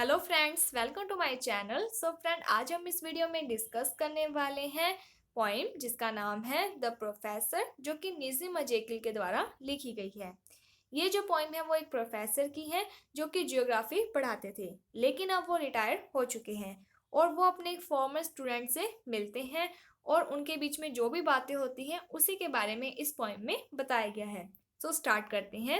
Hello friends, welcome to my channel. So friend, आज हम इस वीडियो में डिस्कस करने वाले हैं पोइम जिसका नाम है द प्रोफेसर, जो कि नज़ीम अजेकिल के द्वारा लिखी गई है। ये जो पोइम है वो एक प्रोफेसर की है जो कि जियोग्राफी पढ़ाते थे, लेकिन अब वो रिटायर हो चुके हैं और वो अपने एक फॉर्मर स्टूडेंट से मिलते हैं और उनके बीच में जो भी बातें होती हैं उसी के बारे में इस पोइम में बताया गया है। सो स्टार्ट करते हैं।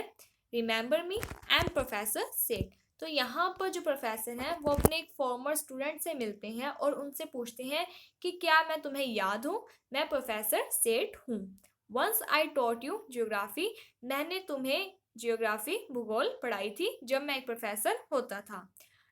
Remember me and professor said. तो यहाँ पर जो प्रोफेसर हैं वो अपने एक फॉर्मर स्टूडेंट से मिलते हैं और उनसे पूछते हैं कि क्या मैं तुम्हें याद हूँ? मैं प्रोफेसर सेठ हूँ। Once I taught you geography. मैंने तुम्हें जियोग्राफी भूगोल पढ़ाई थी जब मैं एक प्रोफेसर होता था।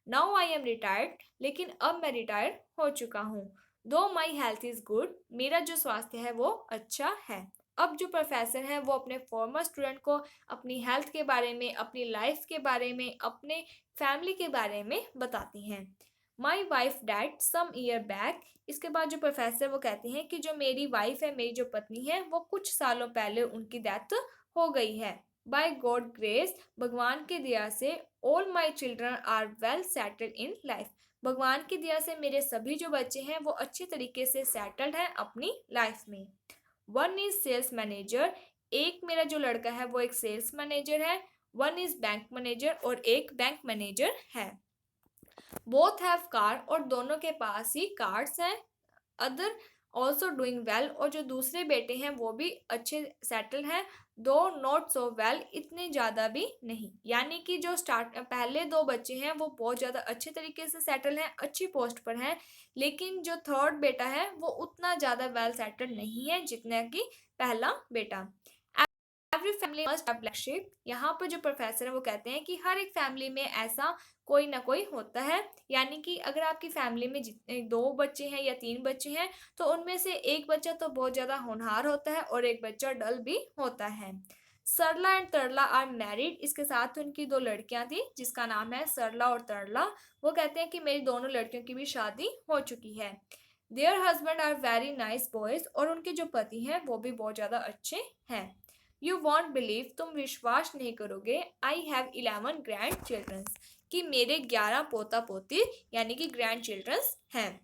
Now I am retired. लेकिन अब मैं रिटायर हो चुका हूँ। दो माई हेल्थ इज गुड। मेरा जो स्वास्थ्य है वो अच्छा है। अब जो प्रोफेसर हैं वो अपने फॉर्मर स्टूडेंट को अपनी हेल्थ के बारे में, अपनी लाइफ के बारे में, अपने फैमिली के बारे में बताती हैं। My wife died some year back. इसके बाद जो प्रोफेसर वो कहते हैं कि जो मेरी वाइफ है, मेरी जो पत्नी है, वो कुछ सालों पहले उनकी डेथ हो गई है। बाय गॉड ग्रेस, भगवान की दया से, all my children are well settled in life. भगवान की दया से मेरे सभी जो बच्चे हैं वो अच्छी तरीके से सेटल्ड हैं अपनी लाइफ में। One is sales manager. एक मेरा जो लड़का है वो एक सेल्स मैनेजर है। वन इज बैंक मैनेजर और एक बैंक मैनेजर है। बोथ हैव कार और दोनों के पास ही कार्स हैं। अदर ऑल्सो डूइंग वेल और जो दूसरे बेटे हैं वो भी अच्छे सेटल हैं। दो नॉट सो वेल, इतने ज़्यादा भी नहीं। यानी कि जो स्टार्ट पहले दो बच्चे हैं वो बहुत ज़्यादा अच्छे तरीके से सेटल हैं, अच्छी पोस्ट पर हैं, लेकिन जो थर्ड बेटा है वो उतना ज़्यादा वेल सेटल नहीं है जितना कि पहला बेटा। Every family must have black sheep। यहाँ पर जो प्रोफेसर है वो कहते हैं कि हर एक फैमिली में ऐसा कोई ना कोई होता है। यानी कि अगर आपकी फैमिली में जितने दो बच्चे हैं या तीन बच्चे हैं तो उनमें से एक बच्चा तो बहुत ज़्यादा होनहार होता है और एक बच्चा डल भी होता है। सरला एंड तरला आर मैरिड। इसके साथ उनकी दो लड़कियां थी जिसका नाम है सरला और तरला। वो कहते हैं कि मेरी दोनों लड़कियों की भी शादी हो चुकी है। Their husband are very nice boys. और उनके जो पति हैं वो भी बहुत ज़्यादा अच्छे हैं। यू वॉन्ट बिलीव, तुम विश्वास नहीं करोगे, आई हैव 11 ग्रैंड चिल्ड्रंस, कि मेरे 11 पोता पोती यानी कि ग्रैंड चिल्ड्रंस हैं।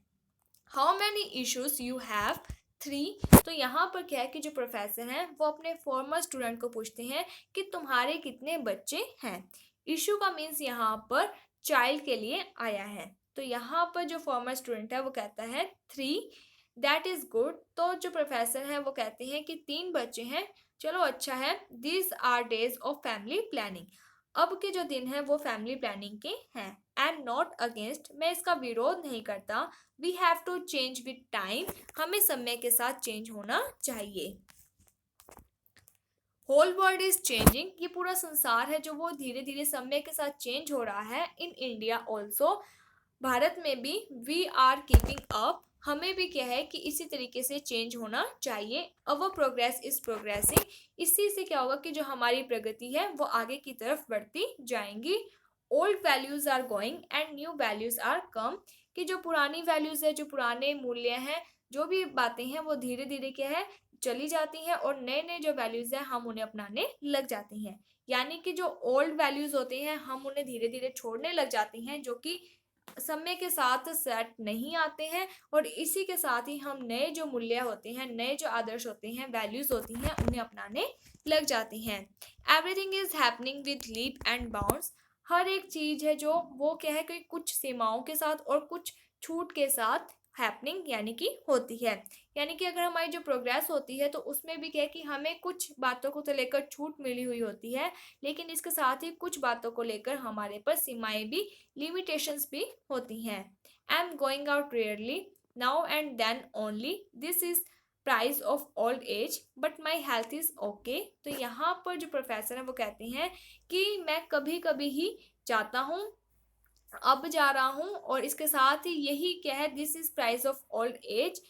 How many issues you have? 3। तो यहाँ पर क्या है कि जो प्रोफेसर हैं वो अपने फॉर्मर स्टूडेंट को पूछते हैं कि तुम्हारे कितने बच्चे हैं। इशू का मीन्स यहाँ पर चाइल्ड के लिए आया है। तो यहाँ पर जो फॉर्मर स्टूडेंट है वो कहता है 3। That is good. तो जो प्रोफेसर है वो कहते हैं कि 3 बच्चे हैं, चलो अच्छा है। This are days of family planning. अब के जो दिन है वो फैमिली प्लानिंग के हैं। एंड नॉट अगेंस्ट, मैं इसका विरोध नहीं करता। We have to change with time, हमें समय के साथ चेंज होना चाहिए। होल वर्ल्ड इज चेंजिंग, ये पूरा संसार है जो वो धीरे धीरे समय के साथ चेंज हो रहा है। इन इंडिया ऑल्सो, भारत में भी। वी आर कीपिंग अप, हमें भी क्या है कि इसी तरीके से चेंज होना चाहिए। अवर प्रोग्रेस इज प्रोग्रेसिंग, इसी से क्या होगा कि जो हमारी प्रगति है वो आगे की तरफ बढ़ती जाएंगी। Old values are going and new values are come, कि जो पुरानी वैल्यूज है, जो पुराने मूल्य हैं, जो भी बातें हैं वो धीरे धीरे क्या है चली जाती हैं और नए नए जो वैल्यूज हैं हम उन्हें अपनाने लग जाते हैं। यानी कि जो ओल्ड वैल्यूज होते हैं हम उन्हें धीरे धीरे छोड़ने लग जाते हैं, जो कि समय के साथ सेट नहीं आते हैं। और इसी के साथ ही हम नए जो मूल्य होते हैं, नए जो आदर्श होते हैं, वैल्यूज होती हैं, उन्हें अपनाने लग जाते हैं। Everything is happening with leap and bounds. हर एक चीज है जो वो क्या है कि कुछ सीमाओं के साथ और कुछ छूट के साथ हैपनिंग यानी कि होती है। यानी कि अगर हमारी जो प्रोग्रेस होती है तो उसमें भी क्या है कि हमें कुछ बातों को तो लेकर छूट मिली हुई होती है, लेकिन इसके साथ ही कुछ बातों को लेकर हमारे पर सीमाएं भी, लिमिटेशंस भी होती हैं। I am going out rarely, now and then only, this is price of old age, but my health is okay. तो यहाँ पर जो प्रोफेसर है वो कहते हैं कि मैं कभी कभी ही जाता हूँ, अब जा रहा हूँ, और इसके साथ ही यही क्या है, this is price of old as,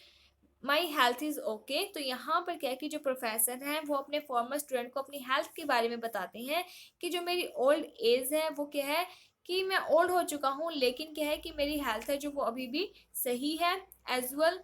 my health is okay. तो यहाँ पर क्या है कि जो प्रोफेसर हैं वो अपने फॉर्मर स्टूडेंट को अपनी हेल्थ के बारे में बताते हैं कि जो मेरी ओल्ड एज है वो क्या है कि मैं ओल्ड हो चुका हूँ, लेकिन क्या है कि मेरी हेल्थ है जो वो अभी भी सही है। एज वेल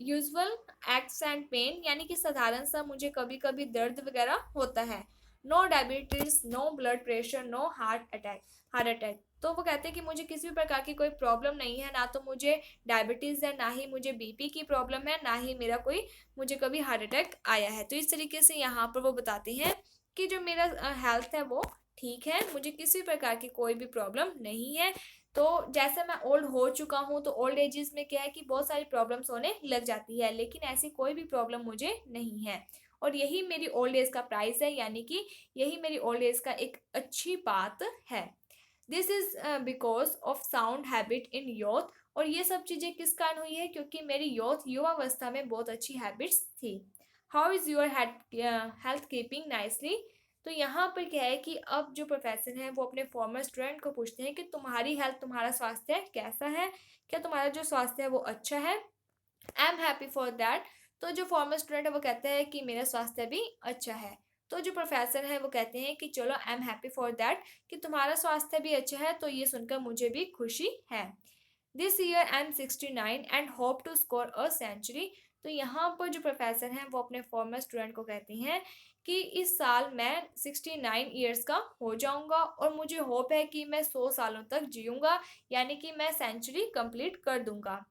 यूजल एक्ट्स एंड पेन, यानी कि साधारण सा मुझे कभी कभी दर्द वगैरह होता है। No diabetes, no blood pressure, no heart attack. तो वो कहते हैं कि मुझे किसी भी प्रकार की कोई प्रॉब्लम नहीं है, ना तो मुझे डायबिटीज़ है, ना ही मुझे बीपी की प्रॉब्लम है, ना ही मेरा कोई मुझे कभी हार्ट अटैक आया है। तो इस तरीके से यहाँ पर वो बताते हैं कि जो मेरा हेल्थ है वो ठीक है, मुझे किसी प्रकार की कोई भी प्रॉब्लम नहीं है। तो जैसे मैं ओल्ड हो चुका हूँ, तो ओल्ड एजेस में क्या है कि बहुत सारी प्रॉब्लम्स होने लग जाती है, लेकिन ऐसी कोई भी प्रॉब्लम मुझे नहीं है। और यही मेरी ओल्ड एज का प्राइस है, यानी कि यही मेरी ओल्ड एज का एक अच्छी बात है। This is because of sound habit in youth. और ये सब चीज़ें किस कारण हुई है, क्योंकि मेरी युवावस्था में बहुत अच्छी हैबिट्स थी। How is your health keeping nicely. तो यहाँ पर क्या है कि अब जो प्रोफेसर हैं वो अपने फॉर्मर स्टूडेंट को पूछते हैं कि तुम्हारी हेल्थ, तुम्हारा स्वास्थ्य कैसा है, क्या तुम्हारा जो स्वास्थ्य है वो अच्छा है। I am happy for that. तो जो फॉर्मर स्टूडेंट है वो कहता है कि मेरा स्वास्थ्य भी अच्छा है। तो जो प्रोफेसर है वो कहते हैं कि चलो, I am happy for that, कि तुम्हारा स्वास्थ्य भी अच्छा है, तो ये सुनकर मुझे भी खुशी है। This year I am 69 and hope to score a century. तो यहाँ पर जो प्रोफेसर हैं वो अपने फॉर्मर स्टूडेंट को कहते हैं कि इस साल मैं 69 ईयर्स का हो जाऊंगा और मुझे होप है कि मैं 100 सालों तक जीऊँगा, यानी कि मैं सेंचुरी कंप्लीट कर दूंगा।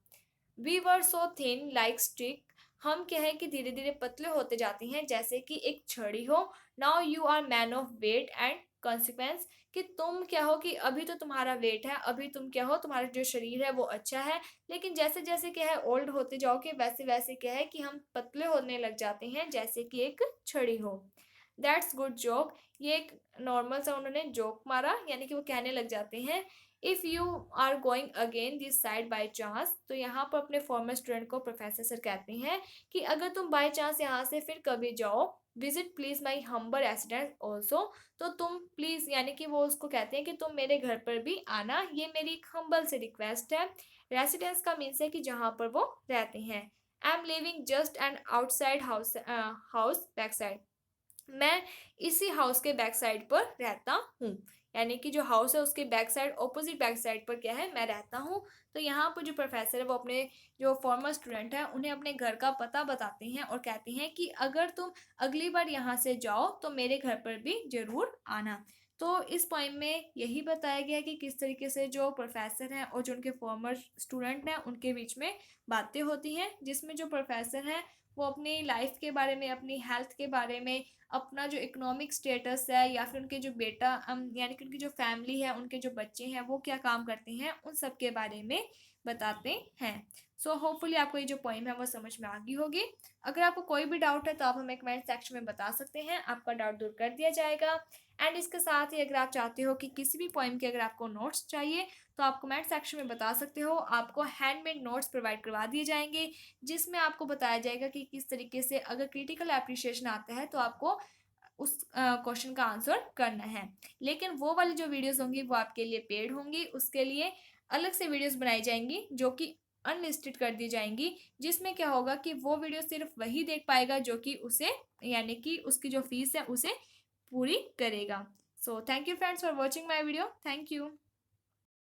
We were so thin like stick. हम क्या है कि धीरे धीरे पतले होते जाते हैं जैसे कि एक छड़ी हो। Now you are man of weight and consequence. कि तुम क्या हो कि अभी तो तुम्हारा वेट है, अभी तुम क्या हो, तुम्हारा जो शरीर है वो अच्छा है, लेकिन जैसे जैसे क्या है ओल्ड होते जाओगे वैसे वैसे क्या है कि हम पतले होने लग जाते हैं जैसे कि एक छड़ी हो। That's good joke. ये एक नॉर्मल सा उन्होंने जोक मारा, यानी कि वो कहने लग जाते हैं if you are going again this side by chance. तो यहाँ पर अपने फॉर्मर स्टूडेंट को प्रोफेसर सर कहते हैं कि अगर तुम बाय चांस यहाँ से फिर कभी जाओ, visit please my हम्बर residence also. तो तुम प्लीज़, यानी कि वो उसको कहते हैं कि तुम मेरे घर पर भी आना, ये मेरी एक हम्बल से रिक्वेस्ट है। रेसिडेंस का मीन्स है कि जहाँ पर वो रहते हैं। I M living just and outside house back side. मैं इसी हाउस के बैक साइड पर रहता हूँ, यानी कि जो हाउस है उसके back side, opposite back side पर क्या है, मैं रहता हूँ। तो यहाँ पर जो प्रोफेसर है वो अपने जो फॉर्मर स्टूडेंट है उन्हें अपने घर का पता बताते हैं और कहते हैं कि अगर तुम अगली बार यहाँ से जाओ तो मेरे घर पर भी ज़रूर आना। तो इस पोइम में यही बताया गया है कि किस तरीके से जो प्रोफेसर हैं और जो उनके फॉर्मर स्टूडेंट हैं उनके बीच में बातें होती हैं, जिसमें जो प्रोफेसर हैं वो अपनी लाइफ के बारे में, अपनी हेल्थ के बारे में, अपना जो इकोनॉमिक स्टेटस है, या फिर उनके जो बेटा यानी कि उनकी जो फैमिली है, उनके जो बच्चे हैं वो क्या काम करते हैं, उन सब के बारे में बताते हैं। सो होपफुली आपको ये जो पोइम है वो समझ में आ गई होगी। अगर आपको कोई भी डाउट है तो आप हमें कमेंट सेक्शन में बता सकते हैं, आपका डाउट दूर कर दिया जाएगा। एंड इसके साथ ही अगर आप चाहते हो कि किसी भी पोइम के अगर आपको नोट्स चाहिए तो आप कमेंट सेक्शन में बता सकते हो, आपको हैंडमेड नोट्स प्रोवाइड करवा दिए जाएंगे, जिसमें आपको बताया जाएगा कि किस तरीके से अगर क्रिटिकल एप्रिसिएशन आता है तो आपको उस क्वेश्चन का आंसर करना है। लेकिन वो वाली जो वीडियोस होंगी वो आपके लिए पेड होंगी, उसके लिए अलग से वीडियोस बनाई जाएंगी जो कि अनलिस्टेड कर दी जाएंगी, जिसमें क्या होगा कि वो वीडियो सिर्फ वही देख पाएगा जो कि उसे, यानी कि उसकी जो फीस है उसे पूरी करेगा। So thank you friends for watching my video. Thank you.